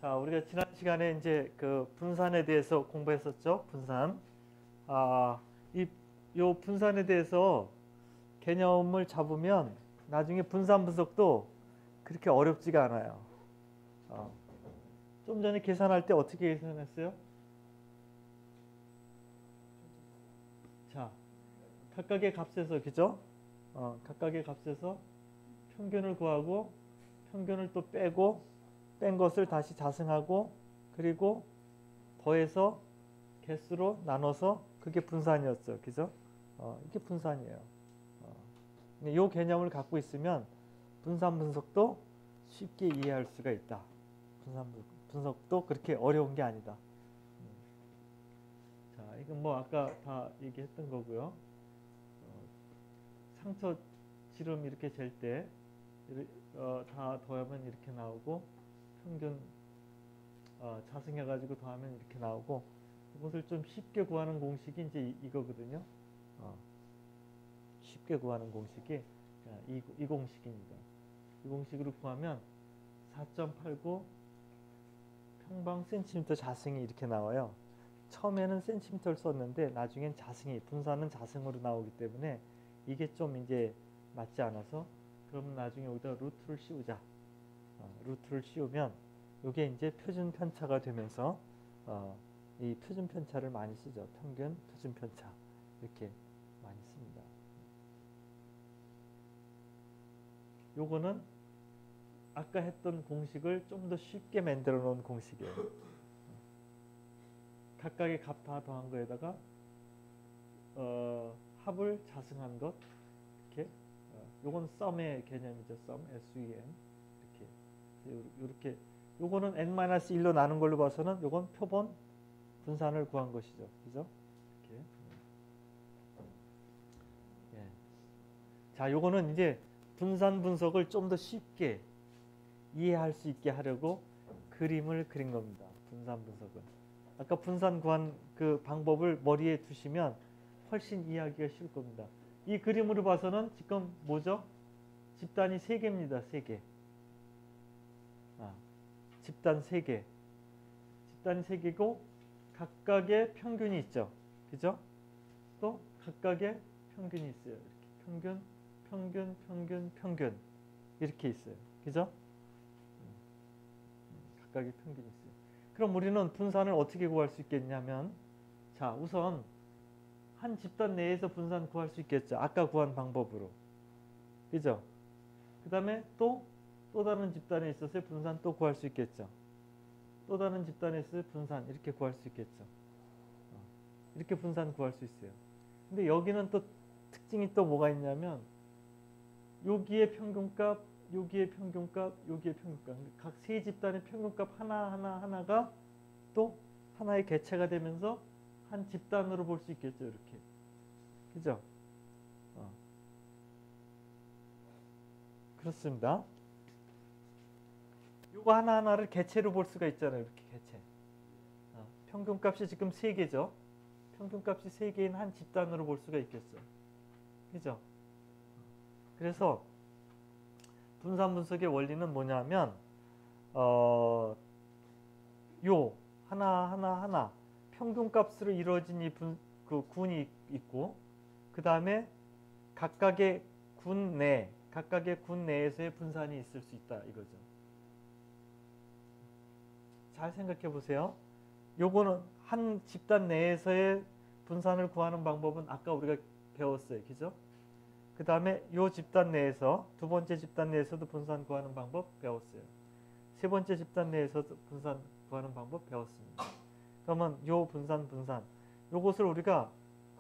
자, 우리가 지난 시간에 이제 그 분산에 대해서 공부했었죠. 분산. 아, 요 분산에 대해서 개념을 잡으면 나중에 분산 분석도 그렇게 어렵지가 않아요. 어, 좀 전에 계산할 때 어떻게 계산했어요? 자, 각각의 값에서, 그죠? 각각의 값에서 평균을 구하고 평균을 또 빼고 뺀 것을 다시 자승하고 그리고 더해서 개수로 나눠서 그게 분산이었죠. 그죠? 이게 분산이에요. 이 개념을 갖고 있으면 분산 분석도 쉽게 이해할 수가 있다. 분산 분석도 그렇게 어려운 게 아니다. 자, 이건 뭐 아까 다 얘기했던 거고요. 상처 지름 이렇게 잴 때 다 더하면 이렇게 나오고 평균 자승해가지고 더하면 이렇게 나오고 이것을 좀 쉽게 구하는 공식이 이제 이거거든요. 쉽게 구하는 공식이 이 공식입니다. 이 공식으로 구하면 4.89 평방 센티미터 자승이 이렇게 나와요. 처음에는 센티미터를 썼는데 나중엔 자승이 분산은 자승으로 나오기 때문에 이게 좀 이제 맞지 않아서 그러면 나중에 여기다 루트를 씌우자. 루트를 씌우면 이게 이제 표준 편차가 되면서 이 표준 편차를 많이 쓰죠. 평균 표준 편차 이렇게 많이 씁니다. 요거는 아까 했던 공식을 좀 더 쉽게 만들어 놓은 공식이에요. 각각의 값 다 더한 거에다가 합을 자승한 것 이렇게 요건 썸의 개념이죠. 썸 SUM 이렇게 요거는 n-1로 나눈 걸로 봐서는 요건 표본 분산을 구한 것이죠. 그죠? 이렇게. 예. 자, 요거는 이제 분산 분석을 좀 더 쉽게 이해할 수 있게 하려고 그림을 그린 겁니다. 분산 분석은. 아까 분산 구한 그 방법을 머리에 두시면 훨씬 이해하기가 쉬울 겁니다. 이 그림으로 봐서는 지금 뭐죠? 집단이 3개입니다. 3개. 집단 3개. 집단이 3개고 각각의 평균이 있죠. 그죠? 또 각각의 평균이 있어요. 이렇게 평균, 평균, 평균, 평균 이렇게 있어요. 그죠? 각각의 평균이 있어요. 그럼 우리는 분산을 어떻게 구할 수 있겠냐면 자, 우선 한 집단 내에서 분산 구할 수 있겠죠. 아까 구한 방법으로. 그죠? 그 다음에 또 다른 집단에 있어서 분산 또 구할 수 있겠죠. 또 다른 집단에 있어서 분산 이렇게 구할 수 있겠죠. 이렇게 분산 구할 수 있어요. 근데 여기는 또 특징이 또 뭐가 있냐면 여기에 평균값, 여기에 평균값, 여기에 평균값 각 세 집단의 평균값 하나가 또 하나의 개체가 되면서 한 집단으로 볼 수 있겠죠. 이렇게. 그죠? 그렇습니다. 요거 하나하나를 개체로 볼 수가 있잖아요. 이렇게 개체. 평균값이 지금 3개죠. 평균값이 3개인 한 집단으로 볼 수가 있겠죠. 그죠? 그래서 분산 분석의 원리는 뭐냐면 요 하나 평균값으로 이루어진 그 군이 있고 그 다음에 각각의 군 내에서의 분산이 있을 수 있다 이거죠. 잘 생각해 보세요. 요거는 한 집단 내에서의 분산을 구하는 방법은 아까 우리가 배웠어요. 그죠? 그 다음에 요 집단 내에서 두 번째 집단 내에서도 분산 구하는 방법 배웠어요. 세 번째 집단 내에서도 분산 구하는 방법 배웠습니다. 그러면 요 분산 요것을 우리가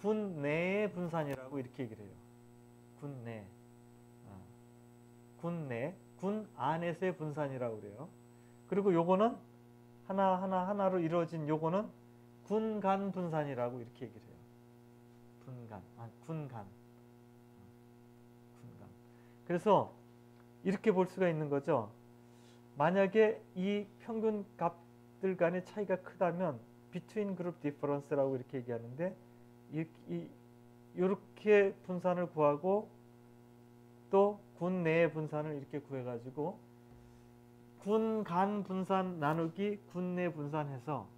군 내의 분산이라고 이렇게 얘기를 해요. 군 내. 군 안에서의 분산이라고 그래요. 그리고 요거는 하나로 이루어진 요거는 군간 분산이라고 이렇게 얘기를 해요. 군간. 그래서 이렇게 볼 수가 있는 거죠. 만약에 이 평균 값들 간의 차이가 크다면 between group difference라고 이렇게 얘기하는데 이렇게 분산을 구하고 또 군 내의 분산을 이렇게 구해가지고 군간 분산 나누기 군내 분산해서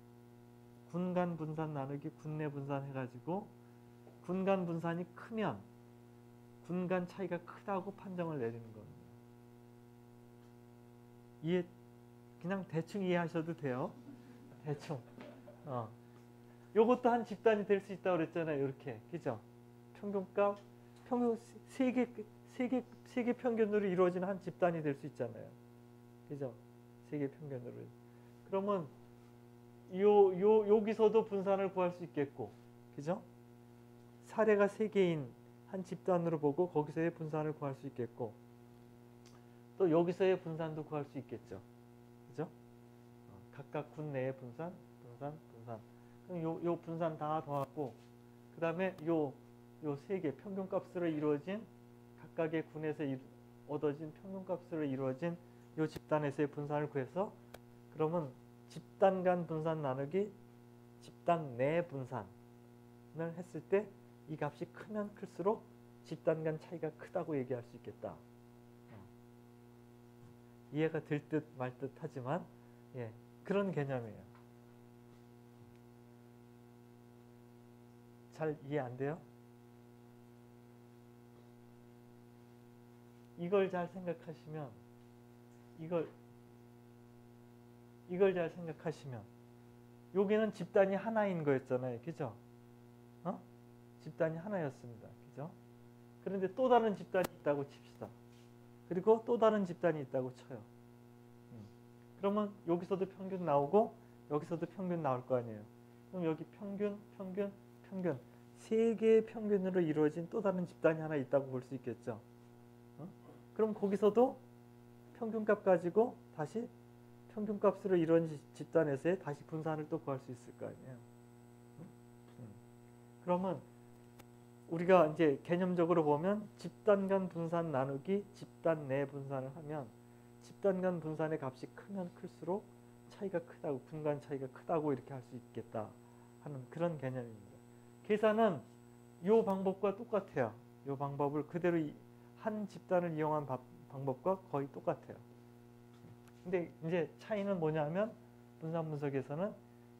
군간 분산 나누기 군내 분산 해가지고 군간 분산이 크면 군간 차이가 크다고 판정을 내리는 겁니다. 이해 그냥 대충 이해하셔도 돼요. 대충. 요것도 한 집단이 될 수 있다고 그랬잖아요. 이렇게. 그죠? 평균값, 세개 평균으로 이루어지는 한 집단이 될 수 있잖아요. 그죠? 세개 평균으로. 그러면 여기서도 분산을 구할 수 있겠고. 그죠? 사례가 3개인 한 집단으로 보고 거기서의 분산을 구할 수 있겠고. 또 여기서의 분산도 구할 수 있겠죠. 그죠? 각각 군 내의 분산. 그럼 요 분산 다 더하고 그 다음에 요 3개 평균값으로 이루어진 각각의 군에서 얻어진 평균값으로 이루어진 요 집단에서의 분산을 구해서 그러면 집단 간 분산 나누기 집단 내 분산을 했을 때 이 값이 크면 클수록 집단 간 차이가 크다고 얘기할 수 있겠다. 이해가 될 듯 말 듯 하지만 예, 그런 개념이에요. 잘 이해 안 돼요? 이걸 잘 생각하시면 이걸 잘 생각하시면 여기는 집단이 하나인 거였잖아요. 그죠? 집단이 하나였습니다. 그죠? 그런데 또 다른 집단이 있다고 칩시다. 그리고 또 다른 집단이 있다고 쳐요. 그러면 여기서도 평균 나오고 여기서도 평균 나올 거 아니에요. 그럼 여기 평균 3개의 평균으로 이루어진 또 다른 집단이 하나 있다고 볼 수 있겠죠. 그럼 거기서도 평균값 가지고 다시 평균값으로 이루어진 집단에서의 다시 분산을 또 구할 수 있을 거 아니에요. 그러면 우리가 이제 개념적으로 보면 집단 간 분산 나누기 집단 내 분산을 하면 집단 간 분산의 값이 크면 클수록 차이가 크다고, 분간 차이가 크다고 이렇게 할 수 있겠다 하는 그런 개념입니다. 계산은 이 방법과 똑같아요. 이 방법을 그대로 한 집단을 이용한 방법과 거의 똑같아요. 근데 이제 차이는 뭐냐면 분산 분석에서는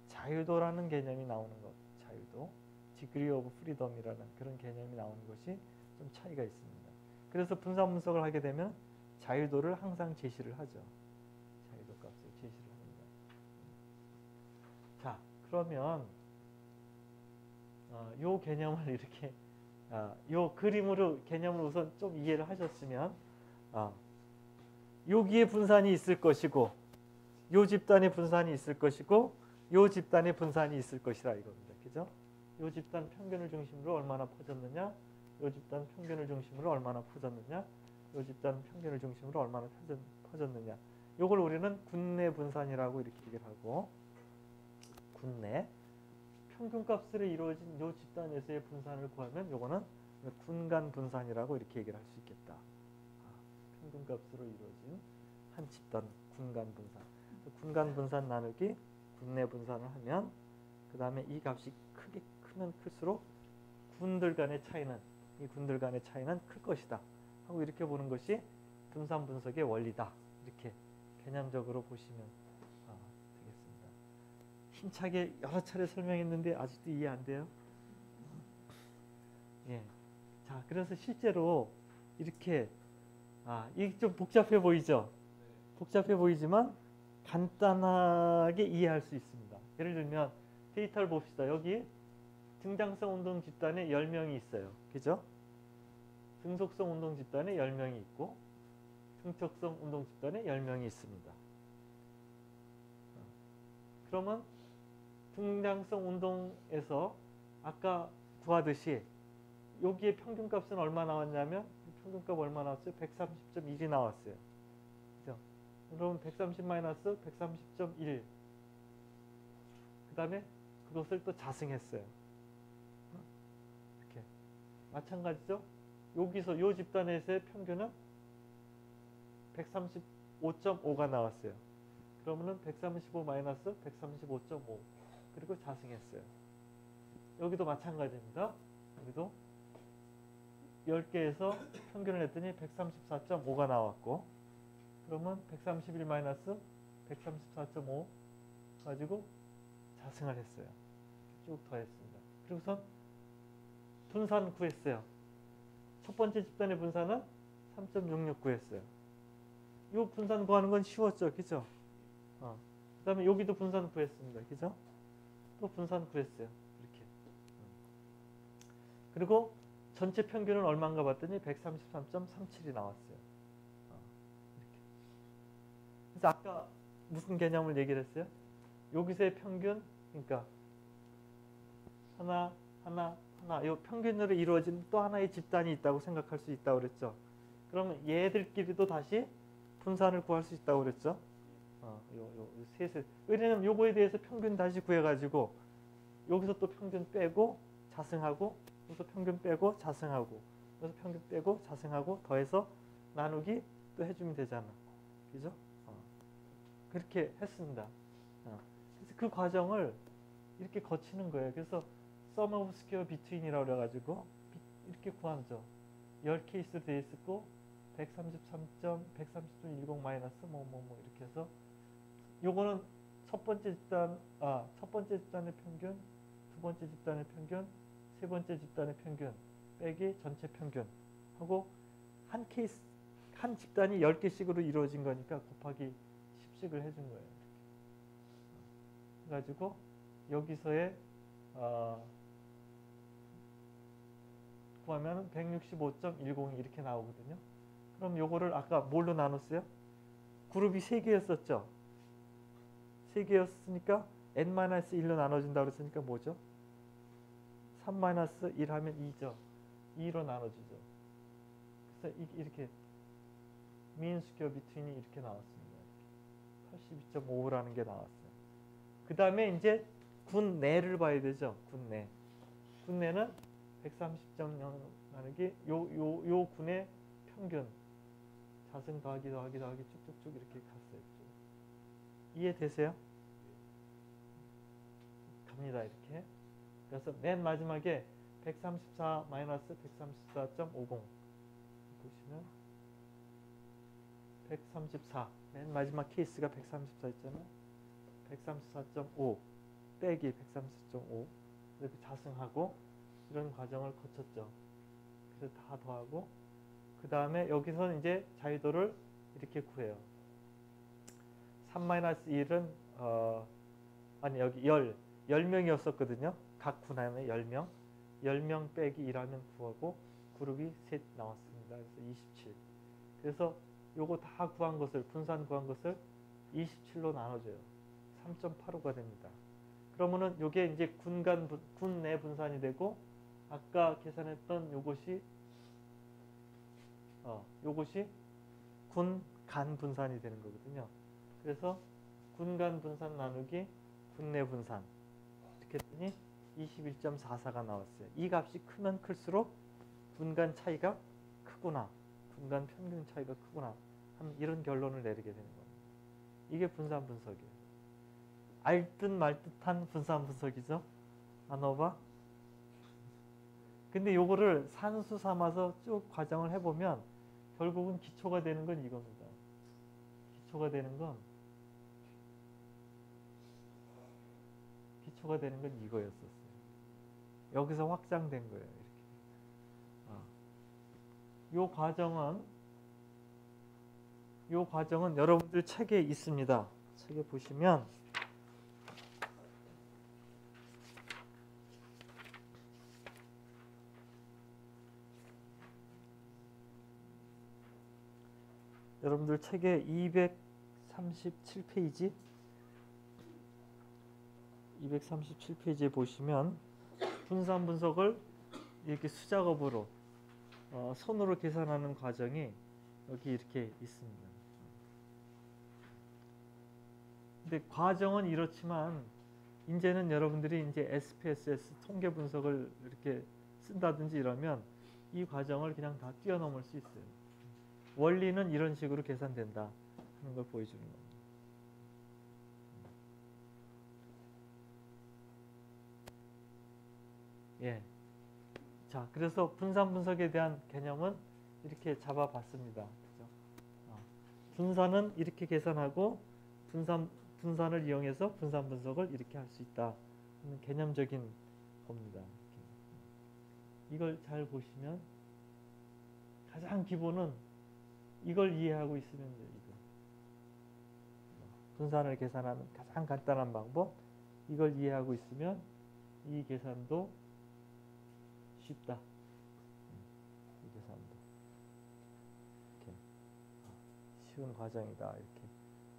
자유도라는 개념이 나오는 것. 자유도. degree of freedom이라는 그런 개념이 나오는 것이 좀 차이가 있습니다. 그래서 분산 분석을 하게 되면 자유도를 항상 제시를 하죠. 자유도 값을 제시를 합니다. 자, 그러면 요 개념을 이렇게 요 그림으로 개념을 우선 좀 이해를 하셨으면 여기에 분산이 있을 것이고 요 집단의 분산이 있을 것이고 요 집단의 분산이 있을 것이라 이겁니다. 그죠? 요 집단 평균을 중심으로 얼마나 퍼졌느냐, 요 집단 평균을 중심으로 얼마나 퍼졌느냐, 요 집단 평균을 중심으로 얼마나 퍼졌느냐. 요걸 우리는 군내 분산이라고 이렇게 얘기를 하고, 군내 평균값으로 이루어진 요 집단에서의 분산을 구하면 요거는 군간 분산이라고 이렇게 얘기를 할 수 있겠다. 평균값으로 이루어진 한 집단 군간 분산. 군간 분산 나누기 군내 분산을 하면 그 다음에 이 값이 크면 클수록 군들 간의 차이는 클 것이다 하고 이렇게 보는 것이 분산 분석의 원리다. 이렇게 개념적으로 보시면 되겠습니다. 힘차게 여러 차례 설명했는데 아직도 이해 안 돼요? 예. 자, 그래서 실제로 이렇게 이게 좀 복잡해 보이죠? 복잡해 보이지만 간단하게 이해할 수 있습니다. 예를 들면 데이터를 봅시다. 여기 등장성 운동 집단에 10명이 있어요. 그죠? 등속성 운동 집단에 10명이 있고 등척성 운동 집단에 10명이 있습니다. 그러면 등장성 운동에서 아까 구하듯이 여기에 평균값은 얼마 나왔냐면 평균값 얼마 나왔어요? 130.1이 나왔어요. 그죠? 그럼 130 마이너스 130.1 그 다음에 그것을 또 자승했어요. 이렇게 마찬가지죠. 여기서 이 집단에서의 평균은 135.5가 나왔어요. 그러면은 135 마이너스 135.5 그리고 자승했어요. 여기도 마찬가지입니다. 여기도 10개에서 평균을 했더니 134.5가 나왔고 그러면 131 마이너스 134.5 가지고 자승을 했어요. 쭉 더했습니다. 그리고선 분산 구했어요. 첫 번째 집단의 분산은 3.66 구했어요. 이 분산 구하는 건 쉬웠죠, 그죠? 그 다음에 여기도 분산 구했습니다, 그죠? 또 분산 구했어요, 이렇게. 그리고 전체 평균은 얼마인가 봤더니 133.37이 나왔어요. 이렇게. 그래서 아까 무슨 개념을 얘기를 했어요? 여기서의 평균, 그러니까 하나, 이 평균으로 이루어진 또 하나의 집단이 있다고 생각할 수 있다고 그랬죠. 그러면 얘들끼리도 다시 분산을 구할 수 있다고 그랬죠. 셋을. 왜냐면 요거에 대해서 평균 다시 구해가지고 여기서 또 평균 빼고 자승하고 여기서 평균 빼고 자승하고 여기서 평균 빼고 자승하고 더해서 나누기 또 해주면 되잖아. 그죠? 그렇게 했습니다. 그래서 그 과정을 이렇게 거치는 거예요. 그래서 sum of square between이라고 그래가지고 이렇게 구하죠. 10케이스로 되어 있었고 133.10 마이너스 이렇게 해서 요거는 첫 번째 집단의 평균, 두 번째 집단의 평균, 세 번째 집단의 평균 빼기 전체 평균 하고 한 집단이 10개씩으로 이루어진 거니까 곱하기 10씩을 해준 거예요. 그래가지고 여기서의 구하면 165.10 이렇게 나오거든요. 그럼 요거를 아까 뭘로 나눴어요? 그룹이 3개였었죠. 3개였으니까 n-1로 나눠준다고 그랬으니까 뭐죠? 3-1 하면 2죠. 2로 나눠주죠. 그래서 이렇게 mean square between이 이렇게 나왔습니다. 82.5라는 게 나왔어요. 그 다음에 이제 군내를 봐야 되죠. 군내. 군내는 130.0 나누기 요 군의 평균 자승 더하기 쭉쭉쭉 이렇게 갔어요. 이해되세요? 갑니다. 이렇게. 그래서 맨 마지막에 134 마이너스 134.50 보시면 134 맨 마지막 케이스가 134 있잖아요. 134.5 빼기 134.5 이렇게 자승하고 이런 과정을 거쳤죠. 그래서 다 더하고 그 다음에 여기서 이제 자유도를 이렇게 구해요. 3-1은 아니 여기 10명이었었거든요. 각 군함에 10명. 10명 빼기 1하면 9하고 그룹이 셋 나왔습니다. 그래서 27. 그래서 요거 다 구한 것을 분산 구한 것을 27로 나눠줘요. 3.85가 됩니다. 그러면은 요게 이제 군내 분산이 되고 아까 계산했던 요것이 군간 분산이 되는 거거든요. 그래서 군간 분산 나누기 군내 분산 이렇게 했더니 21.44가 나왔어요. 이 값이 크면 클수록 군간 차이가 크구나. 군간 평균 차이가 크구나. 이런 결론을 내리게 되는 겁니다. 이게 분산 분석이에요. 알듯 말듯한 분산 분석이죠. 아노바. 근데 요거를 산수 삼아서 쭉 과정을 해보면 결국은 기초가 되는 건 이겁니다. 기초가 되는 건 이거였었어요. 여기서 확장된 거예요. 이렇게. 요 과정은 여러분들 책에 있습니다. 책에 보시면 여러분들 책에 237페이지에 보시면 분산 분석을 이렇게 수작업으로 손으로 계산하는 과정이 여기 이렇게 있습니다. 근데 과정은 이렇지만 이제는 여러분들이 이제 SPSS 통계 분석을 이렇게 쓴다든지 이러면 이 과정을 그냥 다 뛰어넘을 수 있어요. 원리는 이런 식으로 계산된다 하는 걸 보여주는 겁니다. 예. 자, 그래서 분산 분석에 대한 개념은 이렇게 잡아봤습니다. 그죠? 분산은 이렇게 계산하고 분산을 이용해서 분산 분석을 이렇게 할 수 있다. 개념적인 겁니다. 이걸 잘 보시면 가장 기본은 이걸 이해하고 있으면 돼요. 이거. 분산을 계산하는 가장 간단한 방법, 이걸 이해하고 있으면 이 계산도 쉽다. 이 계산도 이렇게 쉬운 과정이다. 이렇게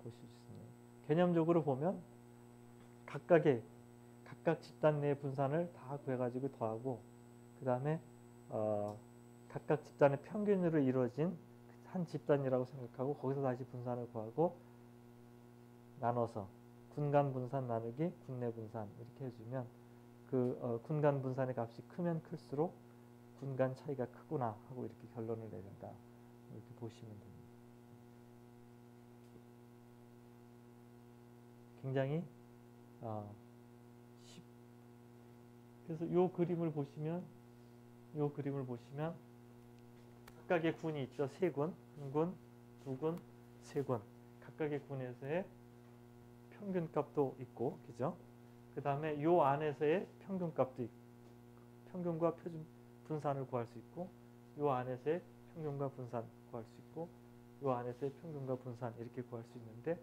보실 수 있습니다. 개념적으로 보면 각각 집단 내 분산을 다 구해가지고 더하고, 그 다음에 각각 집단의 평균으로 이루어진 한 집단이라고 생각하고 거기서 다시 분산을 구하고 나눠서 군간 분산 나누기 군내 분산 이렇게 해주면 군간 분산의 값이 크면 클수록 군간 차이가 크구나 하고 이렇게 결론을 내린다. 이렇게 보시면 됩니다. 굉장히 그래서 이 그림을 보시면 각각의 군이 있죠. 세 군, 한 군, 두 군, 세 군. 각각의 군에서의 평균값도 있고, 그죠? 그 다음에 요 안에서의 평균값도 있고, 평균과 표준 분산을 구할 수 있고, 요 안에서의 평균과 분산 구할 수 있고, 요 안에서의 평균과 분산 이렇게 구할 수 있는데,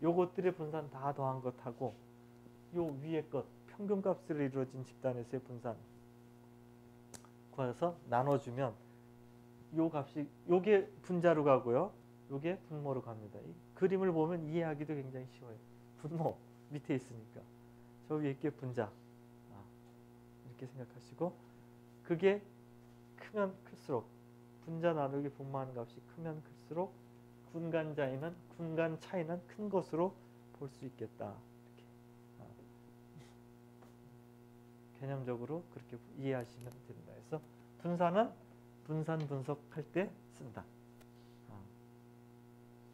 요것들의 분산 다 더한 것하고 요 위에 것 평균값으로 이루어진 집단에서의 분산 구해서 나눠주면 요 값이 요게 분자로 가고요. 요게 분모로 갑니다. 이 그림을 보면 이해하기도 굉장히 쉬워요. 분모 밑에 있으니까 저 위에 게 분자 이렇게 생각하시고, 그게 크면 클수록 분자 나누기 분모하는 값이 크면 클수록 군간 차이는 큰 것으로 볼 수 있겠다. 이렇게 개념적으로 그렇게 이해하시면 됩니다. 그래서 분산은 분산 분석할 때 쓴다.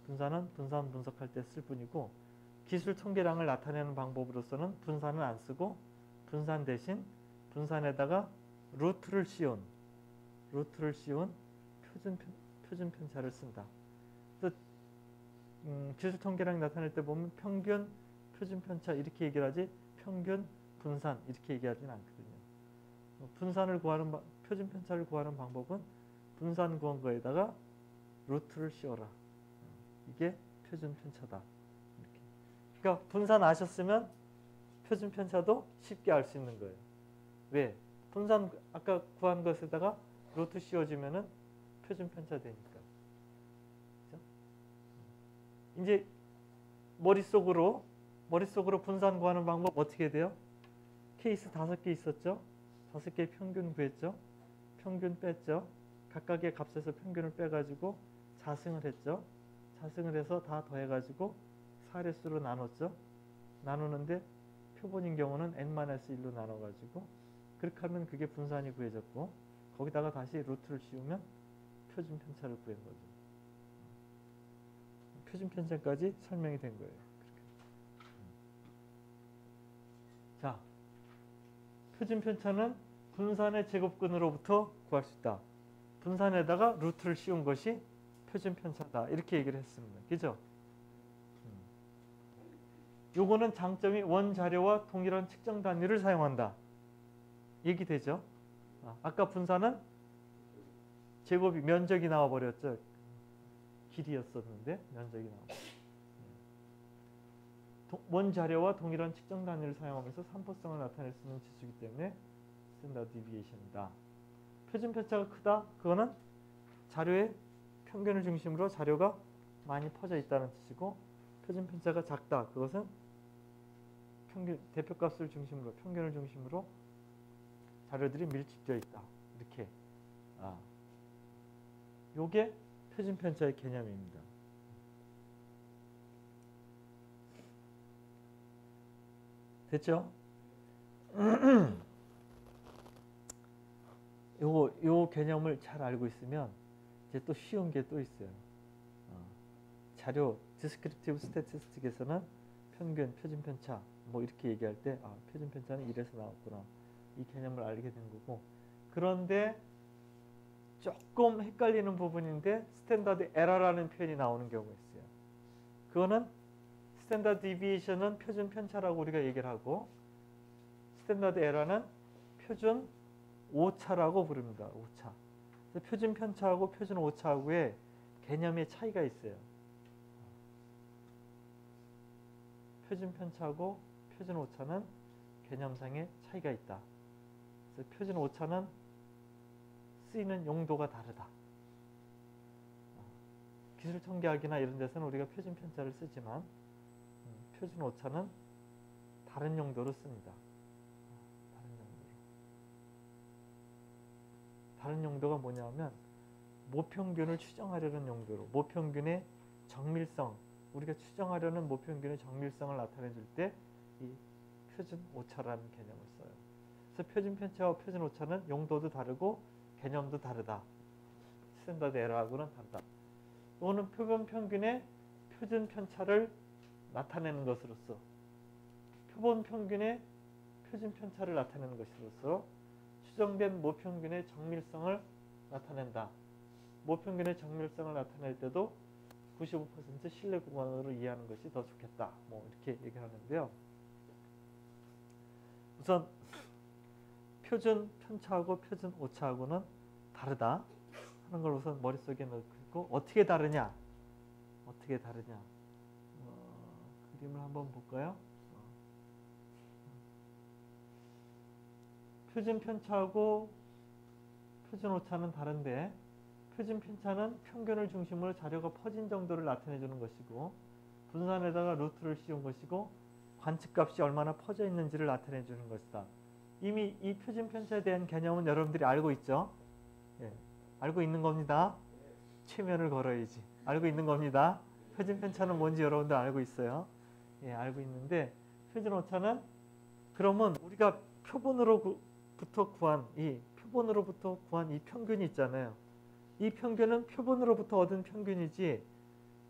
분산은 분산 분석할 때 쓸 뿐이고, 기술 통계량을 나타내는 방법으로서는 분산은 안 쓰고 분산 대신 분산에다가 루트를 씌운 표준 편차를 쓴다. 그래서 기술 통계량 나타낼 때 보면 평균 표준 편차 이렇게 얘기를 하지 평균 분산 이렇게 얘기하지는 않거든요. 분산을 구하는 표준 편차를 구하는 방법은 분산 구한 거에다가 루트를 씌워라. 이게 표준 편차다. 이렇게. 그러니까 분산 아셨으면 표준 편차도 쉽게 알 수 있는 거예요. 왜? 분산 아까 구한 것에다가 루트 씌워주면은 표준 편차 되니까. 그렇죠? 이제 머릿속으로 분산 구하는 방법 어떻게 돼요? 케이스 5개 있었죠? 5개의 평균 구했죠? 평균 뺐죠? 각각의 값에서 평균을 빼가지고 자승을 했죠? 자승을 해서 다 더해가지고 사례수로 나눴죠? 나누는데 표본인 경우는 n-1로 나눠가지고 그렇게 하면 그게 분산이 구해졌고, 거기다가 다시 루트를 씌우면 표준 편차를 구한 거죠. 표준 편차까지 설명이 된 거예요. 자, 표준 편차는 분산의 제곱근으로부터 구할 수 있다. 분산에다가 루트를 씌운 것이 표준 편차다. 이렇게 얘기를 했습니다. 그죠? 요거는 장점이 원자료와 동일한 측정 단위를 사용한다. 얘기되죠? 아까 분산은 제곱이 면적이 나와버렸죠. 길이였었는데 면적이 나와버렸죠. 원자료와 동일한 측정 단위를 사용하면서 산포성을 나타낼 수 있는 지수이기 때문에 스탠다드 디비에이션이다. 표준 편차가 크다. 그거는 자료의 평균을 중심으로 자료가 많이 퍼져 있다는 뜻이고, 표준 편차가 작다. 그것은 대표값을 중심으로 평균을 중심으로 자료들이 밀집되어 있다. 이렇게 요게 표준 편차의 개념입니다. 됐죠? 요 개념을 잘 알고 있으면 이제 또 쉬운 게 또 있어요. 자료 디스크립티브 스태티스틱에서는 평균, 표준 편차 뭐 이렇게 얘기할 때 표준 편차는 이래서 나왔구나. 이 개념을 알게 된 거고, 그런데 조금 헷갈리는 부분인데 스탠다드 에러라는 표현이 나오는 경우가 있어요. 그거는 스탠다드 디비에이션은 표준 편차라고 우리가 얘기를 하고 스탠다드 에러는 표준 오차라고 부릅니다. 오차. 표준 편차하고 표준 오차하고의 개념의 차이가 있어요. 표준 편차하고 표준 오차는 개념상의 차이가 있다. 그래서 표준 오차는 쓰이는 용도가 다르다. 기술 통계학이나 이런 데서는 우리가 표준 편차를 쓰지만 표준 오차는 다른 용도로 씁니다. 다른 용도가 뭐냐면 모평균을 추정하려는 용도로 모평균의 정밀성, 우리가 추정하려는 모평균의 정밀성을 나타내 줄 때 이 표준 오차라는 개념을 써요. 그래서 표준 편차와 표준 오차는 용도도 다르고 개념도 다르다. 스탠다드 에러하고는 다르다. 또는 표본 평균의 표준 편차를 나타내는 것으로서 표본 평균의 표준 편차를 나타내는 것으로서 추정된 모평균의 정밀성을 나타낸다. 모평균의 정밀성을 나타낼 때도 95% 신뢰 구간으로 이해하는 것이 더 좋겠다. 뭐 이렇게 얘기하는데요. 우선 표준 편차하고 표준 오차하고는 다르다 하는 걸 우선 머릿속에 넣고 어떻게 다르냐? 어떻게 다르냐? 그림을 한번 볼까요? 표준 편차하고 표준 오차는 다른데 표준 편차는 평균을 중심으로 자료가 퍼진 정도를 나타내 주는 것이고 분산에다가 루트를 씌운 것이고 관측값이 얼마나 퍼져 있는지를 나타내 주는 것이다. 이미 이 표준 편차에 대한 개념은 여러분들이 알고 있죠? 예, 알고 있는 겁니다. 최면을 걸어야지. 알고 있는 겁니다. 표준 편차는 뭔지 여러분들 알고 있어요. 예, 알고 있는데 표준 오차는 그러면 우리가 표본으로부터 구한 이 평균이 있잖아요. 이 평균은 표본으로부터 얻은 평균이지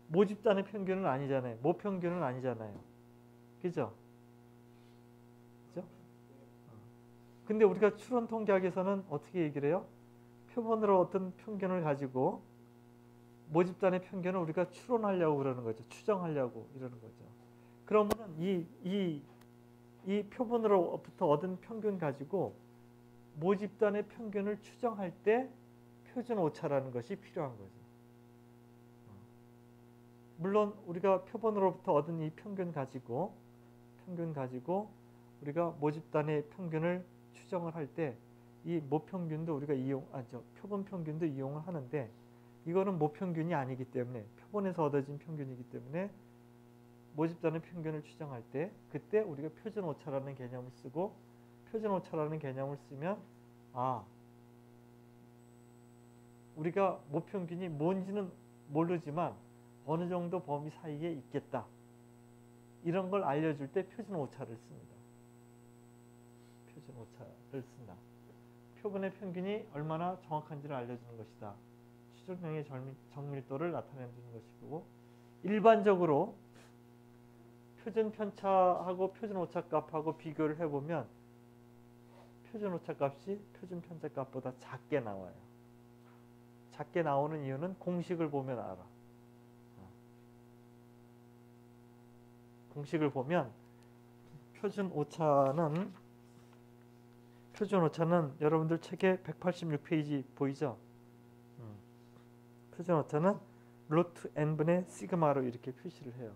모집단의 평균은 아니잖아요. 모평균은 아니잖아요. 그죠? 그죠? 근데 우리가 추론 통계학에서는 어떻게 얘기를 해요? 표본으로 얻은 평균을 가지고 모집단의 평균을 우리가 추론하려고 그러는 거죠. 추정하려고 이러는 거죠. 그러면은 이 표본으로부터 얻은 평균 가지고 모집단의 평균을 추정할 때 표준 오차라는 것이 필요한 거죠. 물론 우리가 표본으로부터 얻은 이 평균 가지고 우리가 모집단의 평균을 추정을 할 때 이 모평균도 우리가 표본 평균도 이용을 하는데 이거는 모평균이 아니기 때문에 표본에서 얻어진 평균이기 때문에 모집단의 평균을 추정할 때 그때 우리가 표준 오차라는 개념을 쓰고 표준 오차라는 개념을 쓰면 우리가 모평균이 뭔지는 모르지만 어느 정도 범위 사이에 있겠다. 이런 걸 알려줄 때 표준 오차를 씁니다. 표준 오차를 쓴다. 표본의 평균이 얼마나 정확한지를 알려주는 것이다. 추정량의 정밀도를 나타내는 것이고 일반적으로 표준 편차하고 표준 오차 값하고 비교를 해보면 표준 오차 값이 표준 편차 값보다 작게 나와요. 작게 나오는 이유는 공식을 보면 알아. 공식을 보면 표준 오차는 여러분들 책에 186페이지 보이죠? 표준 오차는 루트 n분의 시그마로 이렇게 표시를 해요.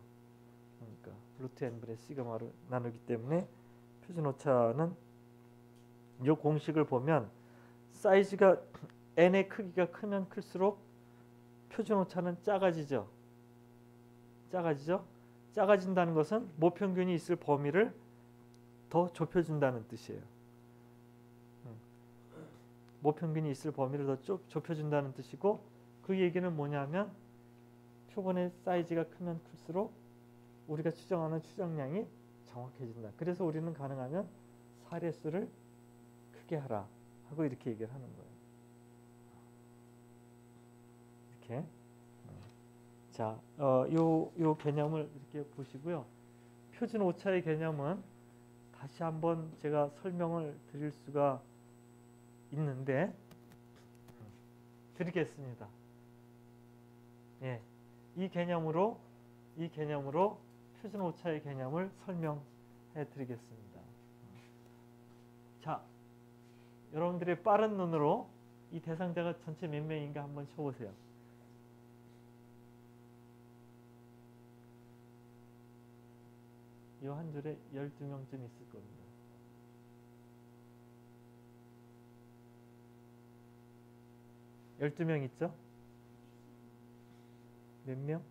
그러니까 루트 n분의 시그마로 나누기 때문에 표준 오차는 이 공식을 보면 사이즈가 n의 크기가 크면 클수록 표준 오차는 작아지죠. 작아진다는 것은 모평균이 있을 범위를 더 좁혀준다는 뜻이에요. 모평균이 있을 범위를 더 좁혀준다는 뜻이고 그 얘기는 뭐냐면 표본의 사이즈가 크면 클수록 우리가 추정하는 추정량이 정확해진다. 그래서 우리는 가능하면 사례수를 크게 하라 하고 이렇게 얘기를 하는 거예요. 이렇게. 자, 요 개념을 이렇게 보시고요. 표준 오차의 개념은 다시 한번 제가 설명을 드릴 수가 있는데 드리겠습니다. 예, 이 개념으로 이 개념으로 표준 오차의 개념을 설명해 드리겠습니다. 자, 여러분들의 빠른 눈으로 이 대상자가 전체 몇 명인가 한번 쳐보세요. 이 한 줄에 12명쯤 있을 겁니다. 12명 있죠? 몇 명?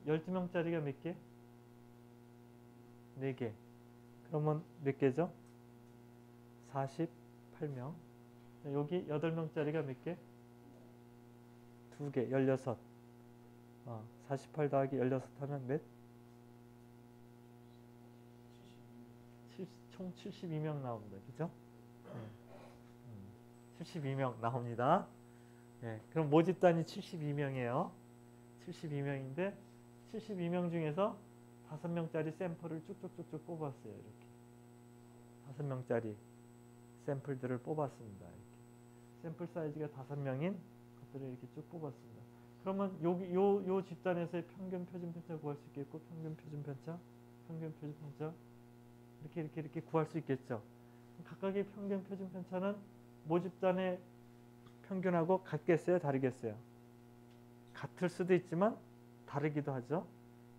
12명짜리가 몇 개? 4개. 그러면 몇 개죠? 48명. 여기 8명짜리가 몇 개? 2개, 16. 48 더하기 16 하면 몇? 총 72명 나옵니다. 그죠? 72명 나옵니다. 네, 그럼 모집단이 72명이에요. 72명인데 72명 중에서 5명짜리 샘플을 쭉쭉쭉쭉 뽑았어요. 이렇게 5명짜리 샘플들을 뽑았습니다. 이렇게. 샘플 사이즈가 5명인 것들을 이렇게 쭉 뽑았습니다. 그러면 여기 요 집단에서의 평균 표준 편차 구할 수 있겠고, 평균 표준 편차, 평균 표준 편차 이렇게 구할 수 있겠죠. 각각의 평균 표준 편차는 모집단의 평균하고 같겠어요, 다르겠어요? 같을 수도 있지만 다르기도 하죠.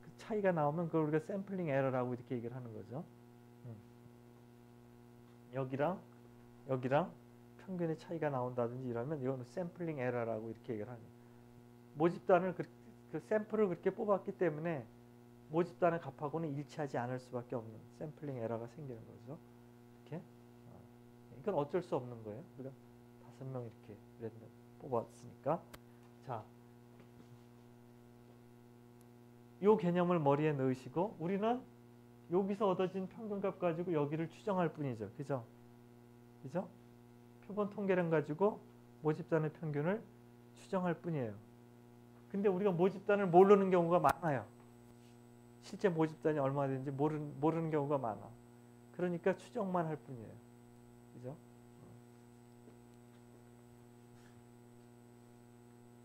그 차이가 나오면 그걸 우리가 샘플링 에러라고 이렇게 얘기를 하는 거죠. 여기랑 평균의 차이가 나온다든지 이러면 이거는 샘플링 에러라고 이렇게 얘기를 하는 거예요. 모집단을 그 샘플을 그렇게 뽑았기 때문에 모집단의 값하고는 일치하지 않을 수밖에 없는 샘플링 에러가 생기는 거죠. 이렇게. 이건 어쩔 수 없는 거예요. 우리가 5명 이렇게 랜덤 뽑았으니까. 자, 이 개념을 머리에 넣으시고 우리는 여기서 얻어진 평균값 가지고 여기를 추정할 뿐이죠. 그죠? 그죠? 표본 통계량 가지고 모집단의 평균을 추정할 뿐이에요. 근데 우리가 모집단을 모르는 경우가 많아요. 실제 모집단이 얼마나 되는지 모르는 경우가 많아. 그러니까 추정만 할 뿐이에요. 그죠?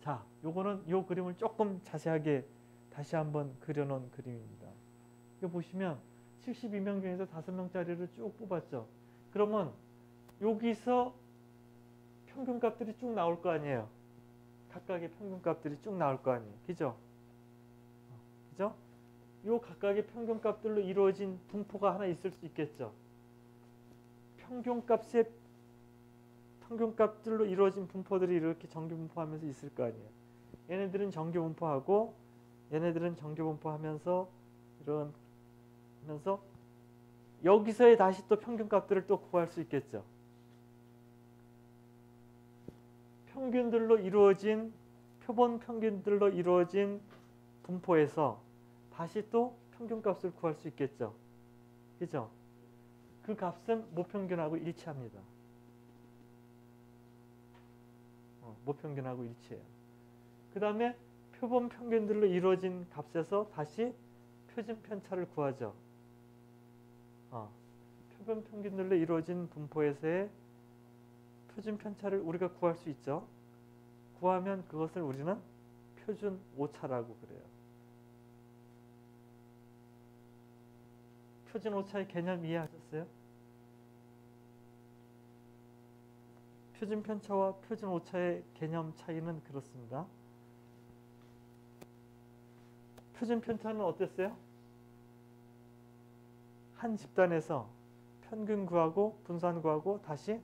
자, 요 그림을 조금 자세하게 다시 한번 그려놓은 그림입니다. 이거 보시면 72명 중에서 5명짜리를 쭉 뽑았죠. 그러면 여기서 평균값들이 쭉 나올 거 아니에요. 각각의 평균값들이 쭉 나올 거 아니에요. 그죠? 그죠? 요 각각의 평균값들로 이루어진 분포가 하나 있을 수 있겠죠. 평균값들로 이루어진 분포들이 이렇게 정규 분포하면서 있을 거 아니에요. 얘네들은 정규 분포하고 얘네들은 정규 분포하면서 이러면서 여기서의 다시 또 평균값들을 또 구할 수 있겠죠. 평균들로 이루어진 표본 평균들로 이루어진 분포에서 다시 또 평균값을 구할 수 있겠죠. 그죠? 그 값은 모평균하고 일치합니다. 모평균하고 일치해요. 그 다음에 표본 평균들로 이루어진 값에서 다시 표준 편차를 구하죠. 표본 평균들로 이루어진 분포에서의 표준 편차를 우리가 구할 수 있죠. 구하면 그것을 우리는 표준 오차라고 그래요. 표준 오차의 개념 이해하셨어요? 표준 편차와 표준 오차의 개념 차이는 그렇습니다. 표준 편차는 어땠어요? 한 집단에서 평균 구하고 분산 구하고 다시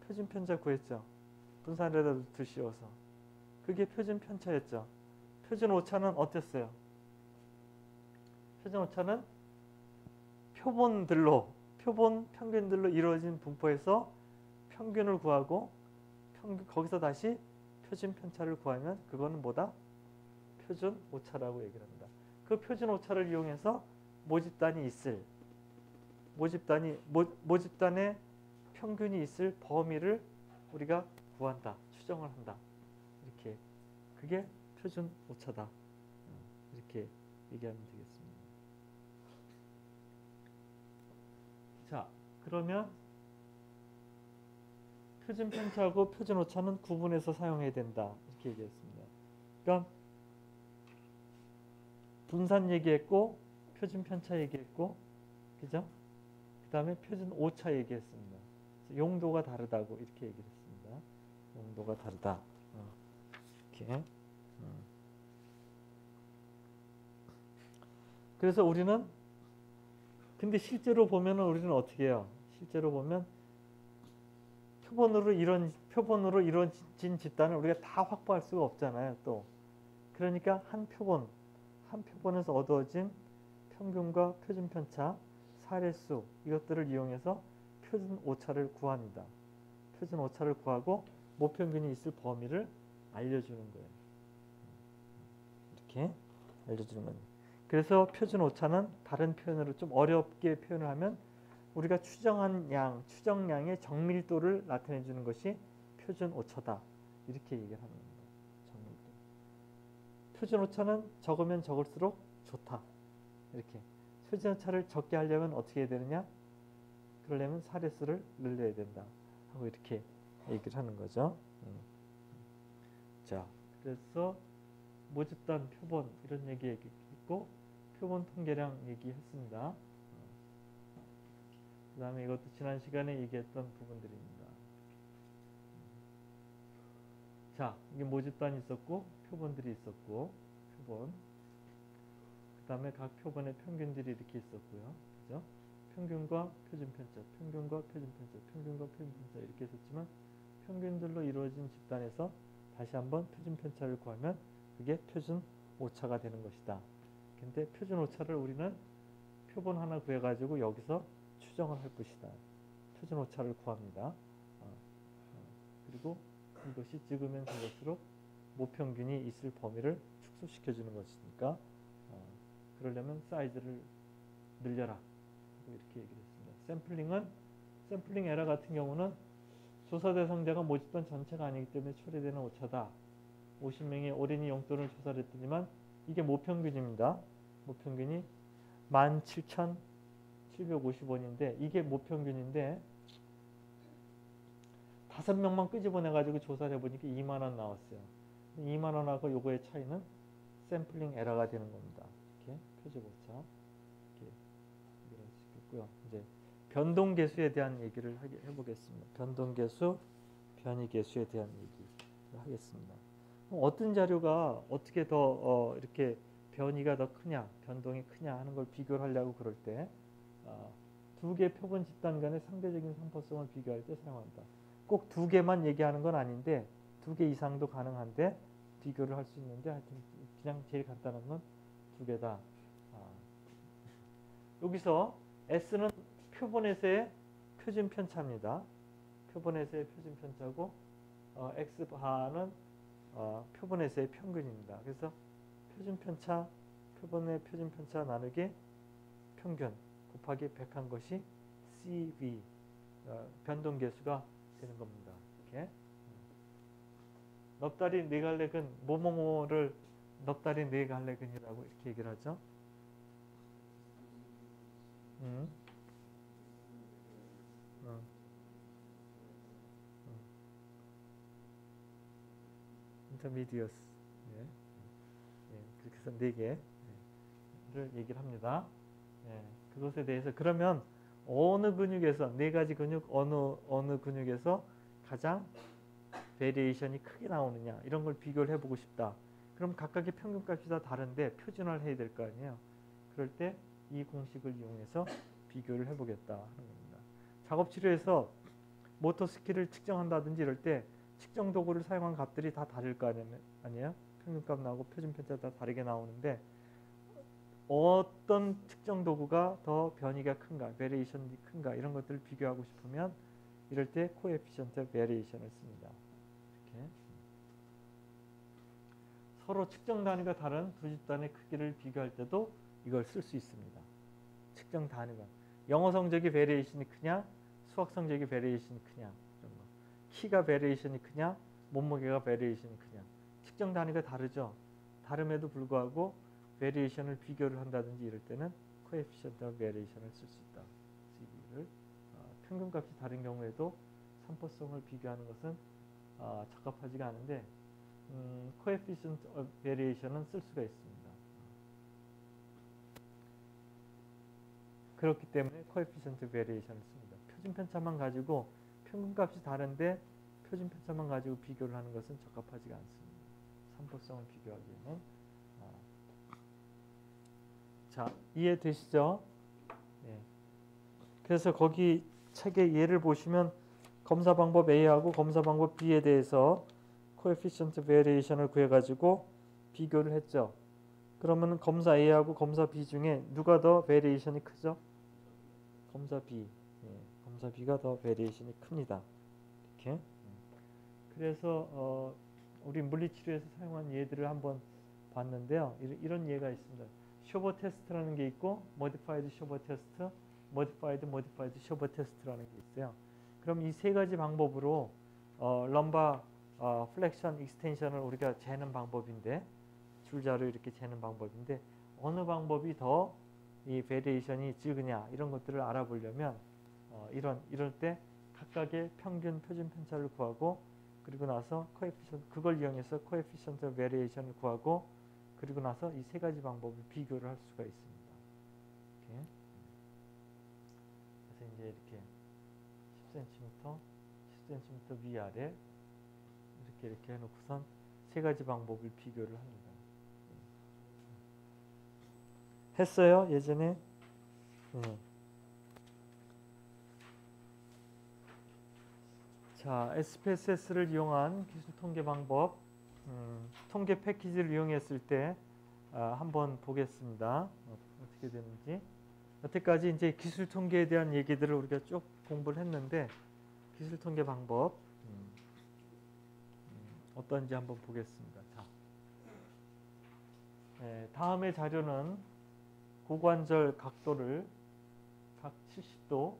표준 편차 구했죠. 분산에다 두시워서. 그게 표준 편차였죠. 표준 오차는 어땠어요? 표준 오차는 표본 평균들로 이루어진 분포에서 평균을 구하고 거기서 다시 표준 편차를 구하면 그거는 뭐다? 표준 오차라고 얘기를 합니다. 그 표준 오차를 이용해서 모집단의 평균이 있을 범위를 우리가 구한다, 추정을 한다. 이렇게 그게 표준 오차다. 이렇게 얘기하면 되겠습니다. 자, 그러면 표준 편차하고 표준 오차는 구분해서 사용해야 된다. 이렇게 얘기했습니다. 그러니까 분산 얘기했고 표준 편차 얘기했고, 그죠? 그 다음에 표준 오차 얘기했습니다. 용도가 다르다고 이렇게 얘기를 했습니다. 용도가 다르다. 이렇게. 그래서 우리는 근데 실제로 보면은 우리는 어떻게 해요? 실제로 보면 표본으로 이루어진 집단을 우리가 다 확보할 수가 없잖아요. 또 그러니까 한 표본에서 얻어진 평균과 표준 편차, 사례수 이것들을 이용해서 표준 오차를 구합니다. 표준 오차를 구하고 모평균이 있을 범위를 알려주는 거예요. 이렇게 알려주는 겁니다. 그래서 표준 오차는 다른 표현으로 좀 어렵게 표현을 하면 우리가 추정량의 정밀도를 나타내 주는 것이 표준 오차다. 이렇게 얘기를 하는 겁니다. 정밀도. 표준 오차는 적으면 적을수록 좋다. 이렇게. 표준 오차를 적게 하려면 어떻게 해야 되느냐? 그러려면 사례수를 늘려야 된다. 하고 이렇게 얘기를 하는 거죠. 자, 그래서 모집단, 표본 이런 얘기 했고 표본 통계량 얘기했습니다. 그 다음에 이것도 지난 시간에 얘기했던 부분들입니다. 자, 이게 모집단이 있었고 표본들이 있었고 표본. 그 다음에 각 표본의 평균들이 이렇게 있었고요. 그죠? 평균과 표준 편차, 평균과 표준 편차, 평균과 표준 편차 이렇게 있었지만 평균들로 이루어진 집단에서 다시 한번 표준 편차를 구하면 그게 표준 오차가 되는 것이다. 근데 표준 오차를 우리는 표본 하나 구해가지고 여기서 추정을 할 것이다. 표준 오차를 구합니다. 그리고 이것이 적으면 적을수록 모평균이 있을 범위를 축소시켜주는 것이니까 그러려면 사이즈를 늘려라. 이렇게 얘기를 했습니다. 샘플링 에러 같은 경우는 조사 대상자가 모집단 전체가 아니기 때문에 초래되는 오차다. 50명의 어린이 용돈을 조사를 했더니만 이게 모평균입니다. 모평균이 17,750원인데 이게 모평균인데 5명만 끄집어내가지고 조사를 해보니까 2만원 나왔어요. 2만원하고 요거의 차이는 샘플링 에러가 되는 겁니다. 이렇게 표준오차 이렇게 얘기를 할 수 있겠고요. 이제 변동계수에 대한 얘기를 해보겠습니다. 변동계수, 변이계수에 대한 얘기를 하겠습니다. 어떤 자료가 어떻게 더 이렇게 변이가 더 크냐, 변동이 크냐 하는 걸 비교를 하려고 그럴 때 두 개 표본 집단 간의 상대적인 상포성을 비교할 때 사용한다. 꼭 두 개만 얘기하는 건 아닌데 두 개 이상도 가능한데 비교를 할 수 있는데 하여튼 그냥 제일 간단한 건 두 개다. 여기서 S는 표본에서의 표준 편차입니다. 표본에서의 표준 편차고 X바는 표본에서의 평균입니다. 그래서 표준 편차, 표본의 표준 편차 나누기 평균 곱하기 100한 것이 CV 변동계수가 되는 겁니다. 이렇게 넙다리 네갈래근 뭐뭐뭐를 넙다리 네갈래근이라고 이렇게 얘기를 하죠. 인터미디어스 그렇게 해서 4개를 얘기를 합니다. 그것에 대해서 그러면 어느 근육에서 네 가지 근육 어느 근육에서 가장 베리에이션이 크게 나오느냐 이런 걸 비교를 해보고 싶다. 그럼 각각의 평균값이 다 다른데 표준화를 해야 될 거 아니에요. 그럴 때 이 공식을 이용해서 비교를 해보겠다 하는 겁니다. 작업치료에서 모터 스킬을 측정한다든지 이럴 때 측정 도구를 사용한 값들이 다 다를 거 아니에요. 평균값 나오고 표준 편차 다 다르게 나오는데 어떤 측정 도구가 더 변이가 큰가, 베리에이션이 큰가 이런 것들을 비교하고 싶으면 이럴 때 코에피션트 베리에이션을 씁니다. 이렇게 서로 측정 단위가 다른 두 집단의 크기를 비교할 때도 이걸 쓸 수 있습니다. 측정 단위가 영어 성적이 베리에이션이 크냐, 수학 성적이 베리에이션이 크냐, 이런 거. 키가 베리에이션이 크냐, 몸무게가 베리에이션이 크냐. 측정 단위가 다르죠. 다름에도 불구하고 베리에이션을 비교를 한다든지 이럴 때는 코에피션트 베리에이션을 쓸 수 있다. CV를 평균값이 다른 경우에도 산포성을 비교하는 것은 적합하지가 않은데 코에피션트 베리에이션은 쓸 수가 있습니다. 그렇기 때문에 coefficient variation을 씁니다. 표준 편차만 가지고 평균값이 다른데 표준 편차만 가지고 비교를 하는 것은 적합하지가 않습니다. 산포성을 비교하기에는. 자, 이해되시죠? 예. 그래서 거기 책의 예를 보시면 검사 방법 A하고 검사 방법 B에 대해서 coefficient variation을 구해가지고 비교를 했죠. 그러면 검사 A하고 검사 B 중에 누가 더 variation이 크죠? 검사 B. 예, 검사 B가 더 variation이 큽니다. 이렇게. 그래서 우리 물리치료에서 사용한 예들을 한번 봤는데요. 이런 예가 있습니다. 쇼버 테스트라는 게 있고 modified 쇼버 테스트, modified 쇼버 테스트라는 게 있어요. 그럼 이 세 가지 방법으로 럼바 플렉션 익스텐션을 우리가 재는 방법인데, 줄자로 이렇게 재는 방법인데 어느 방법이 더 이 베리에이션이 적으냐 이런 것들을 알아보려면 이럴 때 각각의 평균 표준 편차를 구하고, 그리고 나서 그걸 이용해서 coefficient variation을 구하고, 그리고 나서 이 세 가지 방법을 비교를 할 수가 있습니다. 이렇게. 그래서 이제 이렇게 10cm, 10cm 위아래 이렇게 해놓고선 세 가지 방법을 비교를 합니다. 했어요 예전에? 자, SPSS를 이용한 기술 통계 방법, 통계 패키지를 이용했을 때 한번 보겠습니다. 어떻게 되는지. 여태까지 이제 기술 통계에 대한 얘기들을 우리가 쭉 공부를 했는데, 기술 통계 방법 어떤지 한번 보겠습니다. 자, 다음의 자료는 고관절 각도를 각 70도와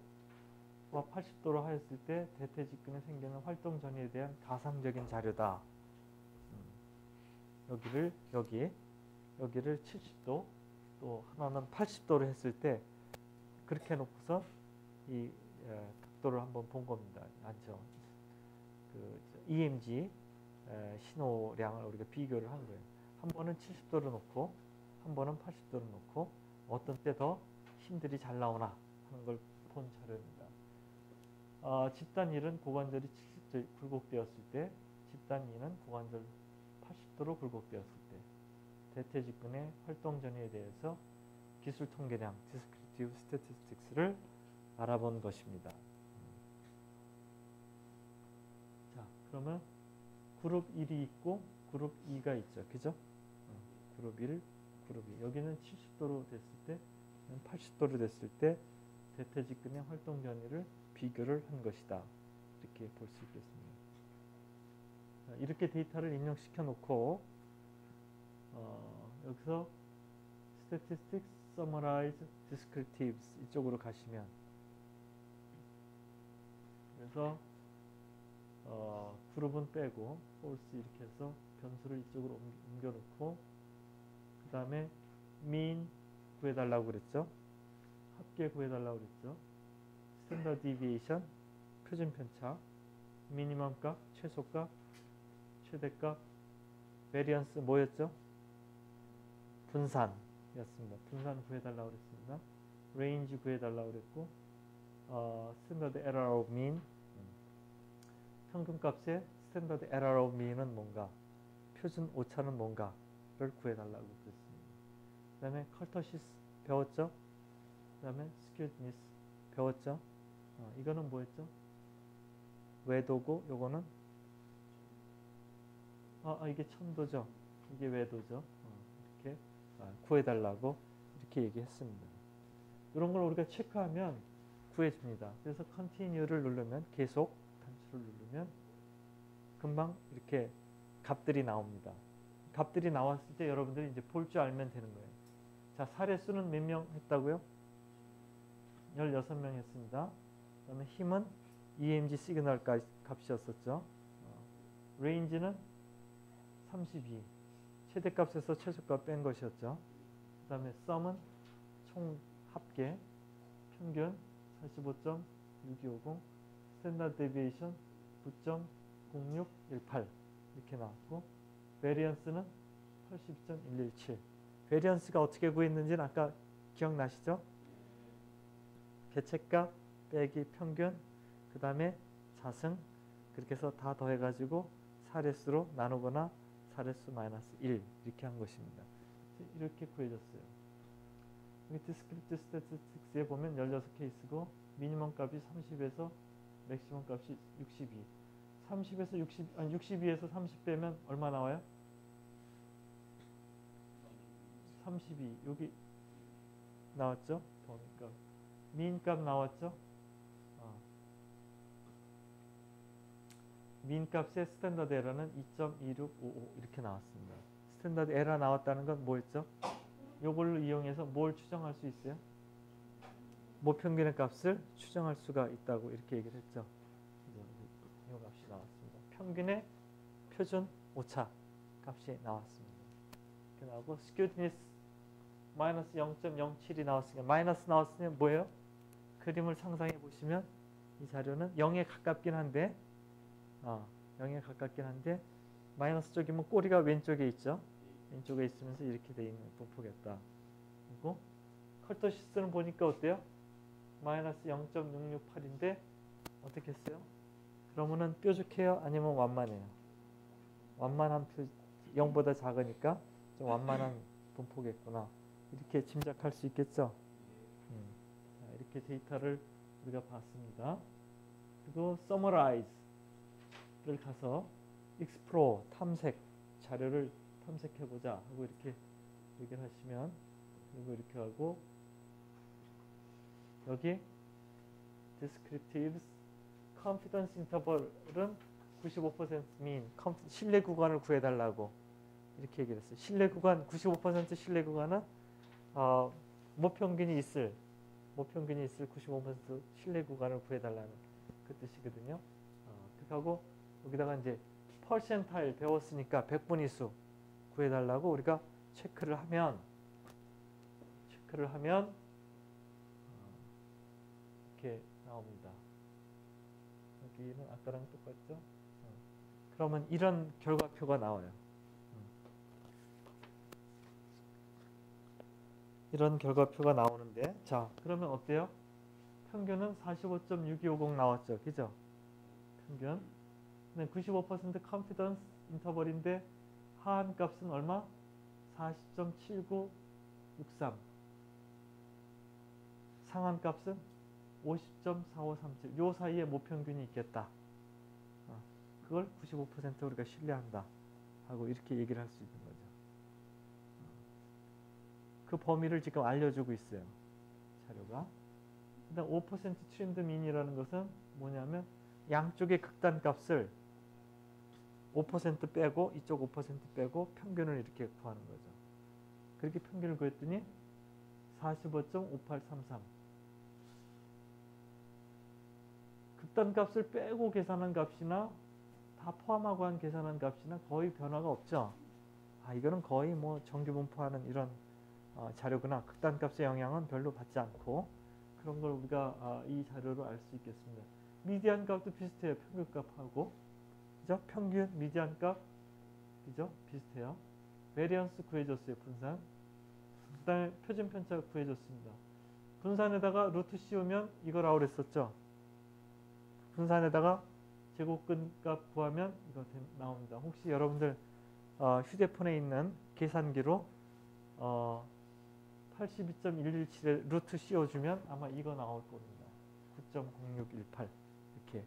80도로 하였을 때 대퇴직근에 생기는 활동 전이에 대한 가상적인 자료다. 여기를 70도, 또 하나는 80도로 했을 때 그렇게 해놓고서 이 각도를 한번 본 겁니다. 맞죠? 그 EMG 신호량을 우리가 비교를 한 거예요. 한 번은 70도로 놓고 한 번은 80도로 놓고 어떤 때 더 힘들이 잘 나오나 하는 걸 본 자료입니다. 집단 1은 고관절이 70도 굴곡되었을 때, 집단 2는 고관절 80도로 굴곡되었을 때 대퇴직근의 활동 전이에 대해서 기술 통계량 (descriptive statistics)를 알아본 것입니다. 자, 그러면 그룹 1이 있고 그룹 2가 있죠. 그죠? 그룹 1, 그룹 2. 여기는 70도로 됐을 때, 80도로 됐을 때 대퇴직근의 활동 전이를 비교를 한 것이다. 이렇게 볼 수 있겠습니다. 자, 이렇게 데이터를 입력시켜 놓고 여기서 Statistics, Summarize, Descriptives 이쪽으로 가시면, 그래서 그룹은 빼고 false 이렇게 해서 변수를 이쪽으로 옮겨놓고, 그 다음에 mean 구해달라고 그랬죠. 합계 구해달라고 그랬죠. Standard Deviation 표준 편차, 미니멈 값, 최소값, 최대값, variance 뭐였죠? 분산이었습니다. 분산 구해달라고 그랬습니다. range 구해달라고 그랬고, standard error of mean, 평균값의 standard error of mean은 뭔가, 표준 오차는 뭔가를 구해달라고 그랬습니다. 그 다음에 curtosis 배웠죠? 그 다음에 skewedness 배웠죠? 이거는 뭐였죠? 외도고, 요거는 이게 천도죠. 이게 외도죠. 이렇게 구해달라고 이렇게 얘기했습니다. 이런 걸 우리가 체크하면 구해줍니다. 그래서 continue를 누르면, 계속 단추를 누르면 금방 이렇게 값들이 나옵니다. 값들이 나왔을 때 여러분들이 이제 볼 줄 알면 되는 거예요. 자, 사례 수는 몇 명 했다고요? 16명 했습니다. 그 다음에 힘은 EMG 시그널 값이었었죠. 레인지는 32, 최대값에서 최소값 뺀 것이었죠. 그 다음에 썸은 총 합계, 평균 45.6250, 스탠다드 데비에이션 9.0618 이렇게 나왔고, 베리언스는 82.117. 베리언스가 어떻게 구했는지는 아까 기억나시죠? 개체값 빼기 평균, 그 다음에 자승, 그렇게 해서 다 더해가지고 사례수로 나누거나 사례수 마이너스 1 이렇게 한 것입니다. 이렇게 구해졌어요. 여기 디스크립티브 스태티스틱스에 보면 16케이스고 미니멈 값이 30에서 맥시멈 값이 62. 30에서 60, 아니 62에서 30 빼면 얼마 나와요? 32. 여기 나왔죠? 범위값. 민값 나왔죠? 민값의 스탠다드 에러는 2.2655 이렇게 나왔습니다. 스탠다드 에러 나왔다는 건 뭐였죠? 요걸로 이용해서 뭘 추정할 수 있어요? 모평균의 값을 추정할 수가 있다고 이렇게 얘기를 했죠. 이 값이 나왔습니다. 평균의 표준 오차 값이 나왔습니다. 이렇게 나오고 스큐드니스 마이너스 0.07이 나왔으니까 마이너스 나왔으면 뭐예요? 그림을 상상해 보시면 이 자료는 0에 가깝긴 한데 0에 가깝긴 한데 마이너스 쪽이면 꼬리가 왼쪽에 있죠. 왼쪽에 있으면서 이렇게 돼 있는 분포겠다. 그리고 컬터시스는 보니까 어때요? 마이너스 0.668인데 어떻게 했어요? 그러면은 뾰족해요? 아니면 완만해요? 완만한 0보다 작으니까 좀 완만한 분포겠구나. 이렇게 짐작할 수 있겠죠? 자, 이렇게 데이터를 우리가 봤습니다. 그리고 summarize를 가서 explore, 탐색, 자료를 탐색해보자 하고 이렇게 얘기를 하시면 그리고 이렇게 하고 여기 descriptive confidence interval은 95% mean, 신뢰 구간을 구해달라고 이렇게 얘기를 했어요. 신뢰 구간, 95% 신뢰 구간은 모평균이 있을 95% 신뢰 구간을 구해달라는 그 뜻이거든요. 그렇게 하고 여기다가 이제 퍼센타일 배웠으니까 백분위수 구해달라고 우리가 체크를 하면 이렇게 나옵니다. 여기는 아까랑 똑같죠? 그러면 이런 결과표가 나와요. 이런 결과표가 나오는데 자 그러면 어때요? 평균은 45.6250 나왔죠. 그죠? 평균 95% confidence 인터벌인데 하한 값은 얼마? 40.7963 상한 값은 50.4537 요 사이에 모평균이 있겠다. 그걸 95% 우리가 신뢰한다 하고 이렇게 얘기를 할 수 있는 거죠. 그 범위를 지금 알려주고 있어요. 자료가. 그다음 5% 트렌드 민이라는 것은 뭐냐면 양쪽의 극단 값을 5% 빼고 이쪽 5% 빼고 평균을 이렇게 구하는 거죠. 그렇게 평균을 구했더니 45.5833 극단 값을 빼고 계산한 값이나 다 포함하고 한 계산한 값이나 거의 변화가 없죠. 이거는 거의 뭐 정규 분포하는 이런 자료구나. 극단 값의 영향은 별로 받지 않고 그런 걸 우리가 이 자료로 알 수 있겠습니다. 미디안 값도 비슷해요. 평균 값하고 그죠? 평균 미디안 값 그죠? 비슷해요. 베리언스 구해줬어요. 분산. 그다음에 표준 편차 구해줬습니다. 분산에다가 루트 씌우면 이거라고 그랬었죠. 분산에다가 제곱근 값 구하면 이거 나옵니다. 혹시 여러분들 휴대폰에 있는 계산기로 82.117에 루트 씌워주면 아마 이거 나올 겁니다. 9.0618 이렇게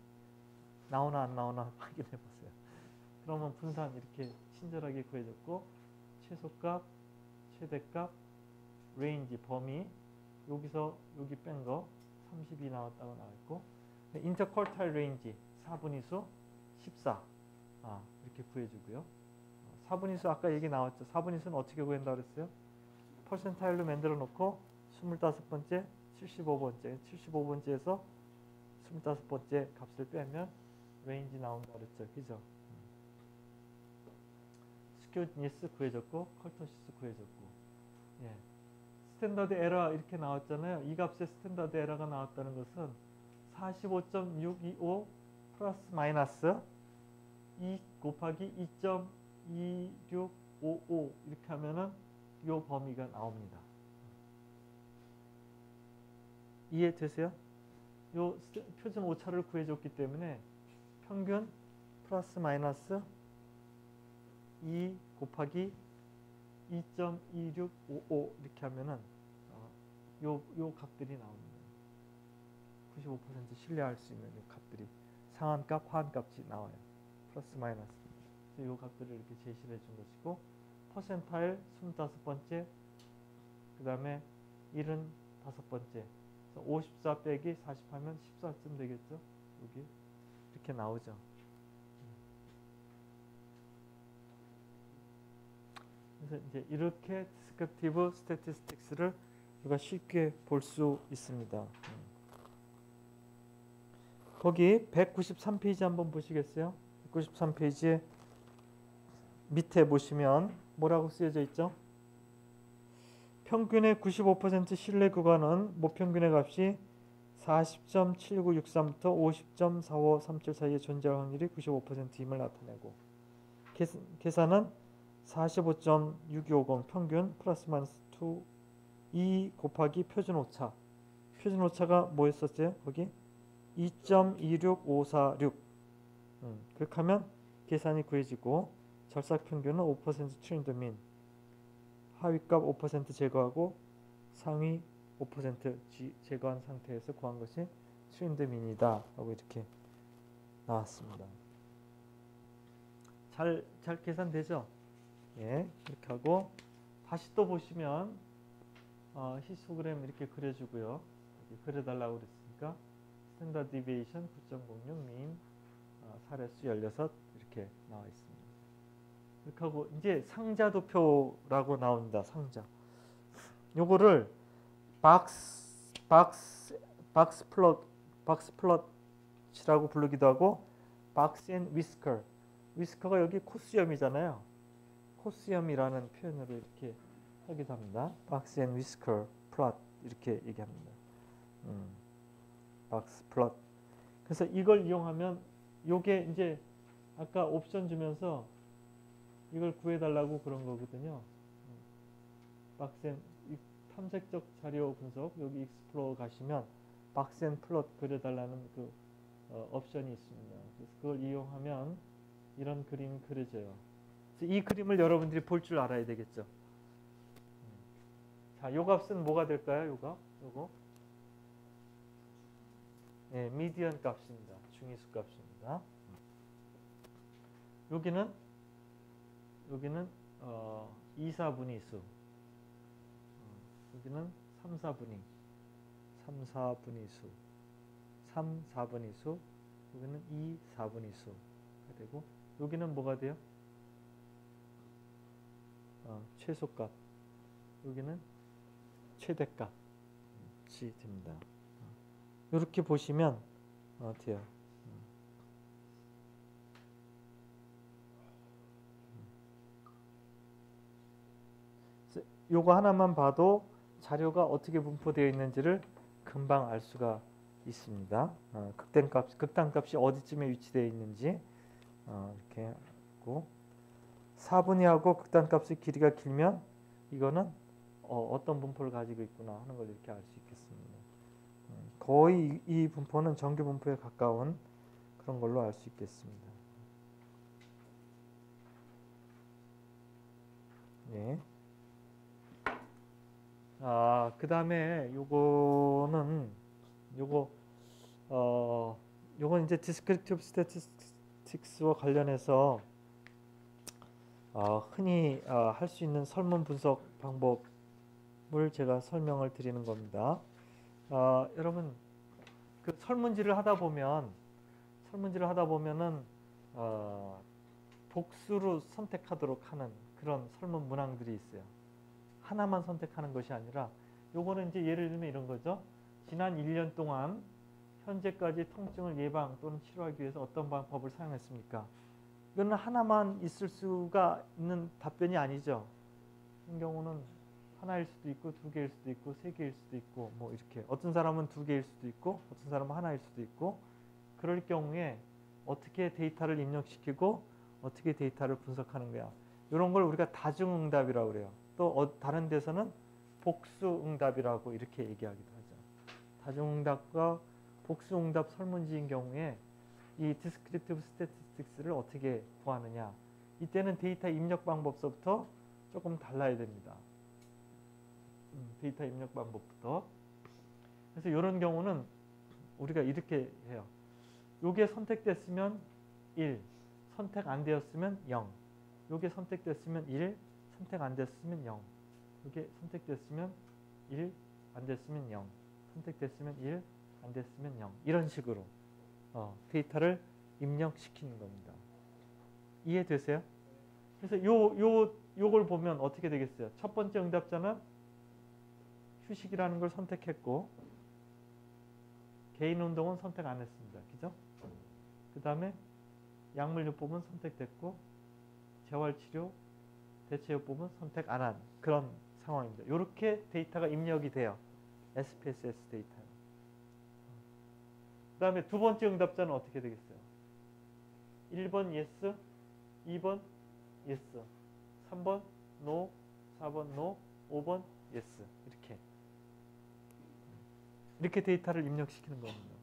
나오나 안 나오나 확인해 보세요. 그러면 분산 이렇게 친절하게 구해졌고 최소값, 최대값, 레인지, 범위 여기서 여기 뺀 거 32 나왔다고 나와있고 인터쿼터일 레인지 4분위수 14 이렇게 구해주고요. 4분위수 아까 얘기 나왔죠. 4분위수는 어떻게 구한다고 그랬어요? 퍼센타일로 만들어 놓고 25번째, 75번째, 75번째에서 25번째 값을 빼면 레인지 나온다 그랬죠. 그죠? 스큐니스 구해줬고 컬터시스 구해줬고 예. 스탠다드 에러 이렇게 나왔잖아요. 이 값의 스탠다드 에러가 나왔다는 것은 45.625 플러스 마이너스 2 곱하기 2.2655 이렇게 하면은 요 범위가 나옵니다. 이해되세요? 요 표준 오차를 구해줬기 때문에 평균 플러스 마이너스 2 곱하기 2.2655 이렇게 하면은 요 값들이 나옵니다. 95% 신뢰할 수 있는 요 값들이 상한값, 하한값이 나와요. 플러스 마이너스. 요 값들을 이렇게 제시를 해준 것이고 퍼센타일 25번째 그 다음에 75번째 54 빼기 40 하면 14쯤 되겠죠? 여기 이렇게 나오죠. 그래서 이제 이렇게 디스크립티브 스태티스틱스를 우리가 쉽게 볼 수 있습니다. 거기 193페이지 한번 보시겠어요? 193페이지에 밑에 보시면 뭐라고 쓰여져 있죠? 평균의 95% 신뢰 구간은 모평균의 값이 40.7963부터 50.4537 사이에 존재할 확률이 95%임을 나타내고 계산은 45.6250 평균 플러스 마이너스 2 곱하기 표준 오차. 표준 오차가 뭐였었어요? 거기 2.26546 그렇게 하면 계산이 구해지고 절삭 평균은 5% 트렌드 민 하위값 5% 제거하고 상위 5% 제거한 상태에서 구한 것이 트렌드 민이다 하고 이렇게 나왔습니다. 잘 계산되죠? 예, 이렇게 하고 다시 또 보시면 히스토그램 이렇게 그려주고요. 여기 그려달라고 그랬으니까 스탠다드 디비에이션 9.06 민 사례수 16 이렇게 나와 있습니다. 이렇게 하고 이제 상자도표라고 나옵니다. 상자. 요거를 박스 플롯이라고 부르기도 하고 박스 앤 위스커. 위스커가 여기 코수염이잖아요. 코수염이라는 표현으로 이렇게 하기도 합니다. 박스 앤 위스커 플롯 이렇게 얘기합니다. 박스 플롯. 그래서 이걸 이용하면 요게 이제 아까 옵션 주면서 이걸 구해달라고 그런 거거든요. 박스앤 탐색적 자료 분석 여기 익스플로어 가시면 박스앤 플롯 그려달라는 그 옵션이 있습니다. 그래서 그걸 이용하면 이런 그림이 그려져요. 그래서 이 그림을 여러분들이 볼 줄 알아야 되겠죠. 자, 요 값은 뭐가 될까요? 요거 네, 미디언 값입니다. 중위수 값입니다. 여기는 2, 4분위수 여기는 3, 4분위수 여기는 2, 4분위수가 되고 여기는 뭐가 돼요? 최소값 여기는 최대값이 됩니다. 이렇게 보시면 돼요. 요거 하나만 봐도 자료가 어떻게 분포되어 있는지를 금방 알 수가 있습니다. 극단값이 어디쯤에 위치되어 있는지 이렇게 하고 4분위하고 극단값의 길이가 길면 이거는 어떤 분포를 가지고 있구나 하는 걸 이렇게 알 수 있겠습니다. 거의 이 분포는 정규 분포에 가까운 그런 걸로 알 수 있겠습니다. 네. 그 다음에 요건 이제 디스크립티브 스태티스틱스와 관련해서 흔히 할 수 있는 설문 분석 방법을 제가 설명을 드리는 겁니다. 여러분 그 설문지를 하다 보면은 복수로 선택하도록 하는 그런 설문 문항들이 있어요. 하나만 선택하는 것이 아니라 요거는 이제 예를 들면 이런 거죠. 지난 1년 동안 현재까지 통증을 예방 또는 치료하기 위해서 어떤 방법을 사용했습니까? 이거는 하나만 있을 수가 있는 답변이 아니죠. 그런 경우는 하나일 수도 있고 두 개일 수도 있고 세 개일 수도 있고 뭐 이렇게 어떤 사람은 두 개일 수도 있고 어떤 사람은 하나일 수도 있고 그럴 경우에 어떻게 데이터를 입력시키고 어떻게 데이터를 분석하는 거야. 이런 걸 우리가 다중응답이라고 그래요. 또 다른 데서는 복수응답이라고 이렇게 얘기하기도 하죠. 다중응답과 복수응답 설문지인 경우에 이 디스크립티브 스태티스틱스를 어떻게 구하느냐. 이때는 데이터 입력 방법서부터 조금 달라야 됩니다. 데이터 입력 방법부터. 그래서 이런 경우는 우리가 이렇게 해요. 요게 선택됐으면 1, 선택 안 되었으면 0. 요게 선택됐으면 1, 선택 안 됐으면 0. 요게 선택됐으면 1, 안 됐으면 0. 선택됐으면 1, 안 됐으면 0. 이런 식으로 데이터를 입력시키는 겁니다. 이해되세요? 그래서 요걸 보면 어떻게 되겠어요? 첫 번째 응답자는 휴식이라는 걸 선택했고 개인 운동은 선택 안 했습니다. 그죠? 그 다음에 약물요법은 선택됐고 재활치료, 대체요법은 선택 안 한 그런 상황입니다. 이렇게 데이터가 입력이 돼요. SPSS 데이터. 그 다음에 두 번째 응답자는 어떻게 되겠어요? 1번 yes, 2번 yes, 3번 no, 4번 no, 5번 yes. 이렇게 데이터를 입력시키는 겁니다.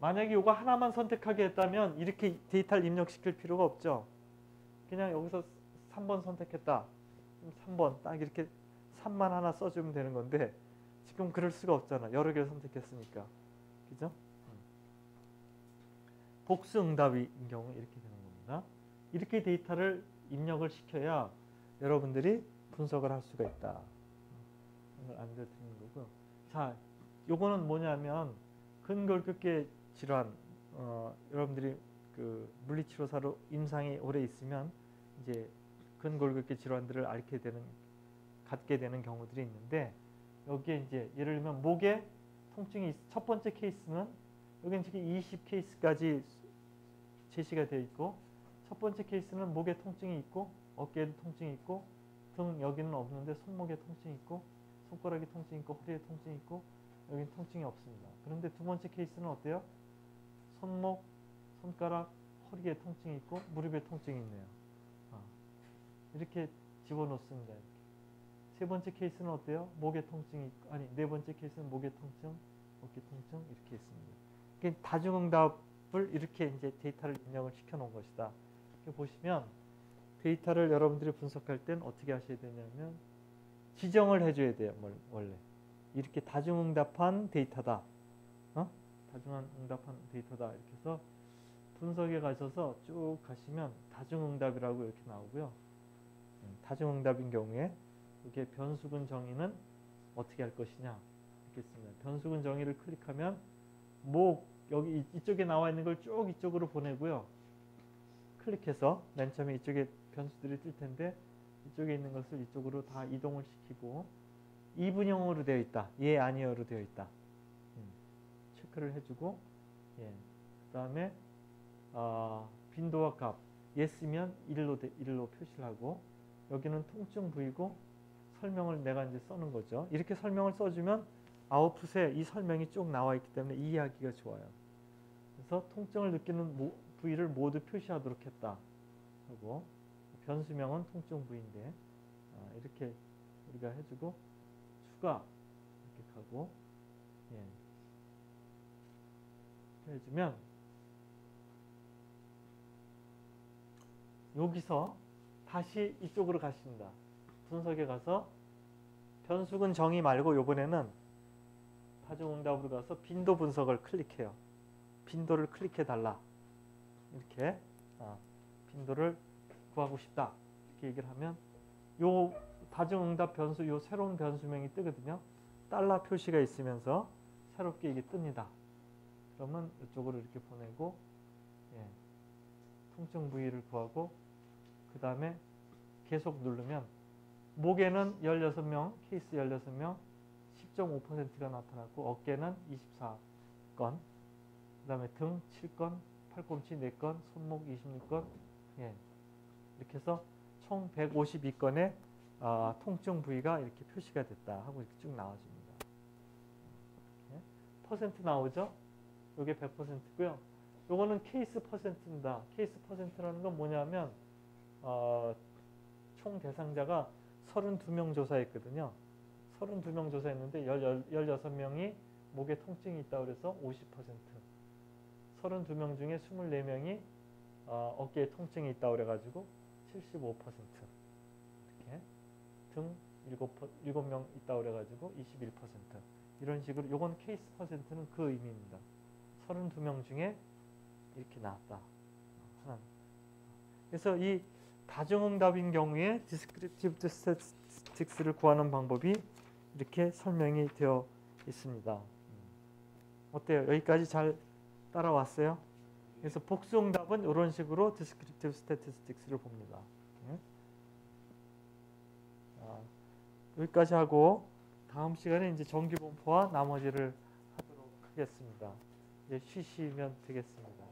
만약에 이거 하나만 선택하게 했다면 이렇게 데이터를 입력시킬 필요가 없죠. 그냥 여기서 3번 선택했다. 3번 딱 이렇게 3만 하나 써주면 되는 건데 지금 그럴 수가 없잖아. 여러 개를 선택했으니까. 그죠? 복수응답인 경우 이렇게 되는 겁니다. 이렇게 데이터를 입력을 시켜야 여러분들이 분석을 할 수가 있다. 이걸 알려드리는 거고요. 자, 요거는 뭐냐면 근골격계 질환, 여러분들이 그 물리치료사로 임상이 오래 있으면 이제 근골격계 질환들을 갖게 되는 경우들이 있는데 여기에 이제 예를 들면 목에 통증이 첫 번째 케이스는 여기는 지금 20케이스까지 제시가 되어 있고 첫 번째 케이스는 목에 통증이 있고 어깨에도 통증이 있고 등 여기는 없는데 손목에 통증이 있고 손가락에 통증이 있고 허리에 통증이 있고 여기는 통증이 없습니다. 그런데 두 번째 케이스는 어때요? 손목, 손가락, 허리에 통증이 있고 무릎에 통증이 있네요. 이렇게 집어넣습니다. 이렇게. 세 번째 케이스는 어때요? 목에 통증이 있고, 네 번째 케이스는 목에 통증, 어깨 통증 이렇게 있습니다. 다중응답을 이렇게 이제 데이터를 입력을 시켜놓은 것이다. 이렇게 보시면 데이터를 여러분들이 분석할 땐 어떻게 하셔야 되냐면 지정을 해줘야 돼요. 원래 이렇게 다중응답한 데이터다. 다중응답한 데이터다. 이렇게 해서 분석에 가셔서 쭉 가시면 다중응답이라고 이렇게 나오고요. 다중응답인 경우에 이게 변수군 정의는 어떻게 할 것이냐 이렇게 씁니다. 변수군 정의를 클릭하면 여기 이쪽에 나와 있는 걸 쭉 이쪽으로 보내고요. 클릭해서 맨 처음에 이쪽에 변수들이 뜰 텐데 이쪽에 있는 것을 이쪽으로 다 이동을 시키고 이분형으로 되어 있다. 예, 아니요로 되어 있다. 체크를 해주고 그 다음에 빈도와 값 yes면 1로 표시를 하고 여기는 통증 부위고 설명을 내가 이제 써는 거죠. 이렇게 설명을 써주면 아웃풋에 이 설명이 쭉 나와 있기 때문에 이해하기가 좋아요. 그래서 통증을 느끼는 부위를 모두 표시하도록 했다. 하고 변수명은 통증 부위인데 이렇게 우리가 해주고 추가 이렇게 하고 해주면 여기서 다시 이쪽으로 가십니다. 분석에 가서 변수군 정의 말고 이번에는 다중응답으로 가서 빈도 분석을 클릭해요. 빈도를 클릭해 달라. 이렇게 빈도를 구하고 싶다. 이렇게 얘기를 하면 요 다중응답 변수 요 새로운 변수명이 뜨거든요. 달러 표시가 있으면서 새롭게 이게 뜹니다. 그러면 이쪽으로 이렇게 보내고 통증 부위를 구하고 그 다음에 계속 누르면 목에는 16명, 케이스 16명, 10.5%가 나타났고 어깨는 24건, 그 다음에 등 7건, 팔꿈치 4건, 손목 26건 이렇게 해서 총 152건의 통증 부위가 이렇게 표시가 됐다 하고 이렇게 쭉 나와줍니다. 이렇게. 퍼센트 나오죠? 이게 100%고요. 요거는 케이스 퍼센트입니다. 케이스 퍼센트라는 건 뭐냐면 총 대상자가 32명 조사했거든요. 32명 조사했는데 16명이 목에 통증이 있다고 그래서 50%, 32명 중에 24명이 어깨에 통증이 있다고 그래가지고 75%, 이렇게 등 7명 있다고 그래가지고 21%, 이런 식으로. 요건 케이스 퍼센트는 그 의미입니다. 32명 중에 이렇게 나왔다. 하나. 그래서 이 다중응답인 경우에 디스크립티브 스태티스틱스를 구하는 방법이 이렇게 설명이 되어 있습니다. 어때요? 여기까지 잘 따라왔어요? 그래서 복수응답은 이런 식으로 디스크립티브 스태티스틱스를 봅니다. 여기까지 하고 다음 시간에 이제 정규분포와 나머지를 하도록 하겠습니다. 이제 쉬시면 되겠습니다.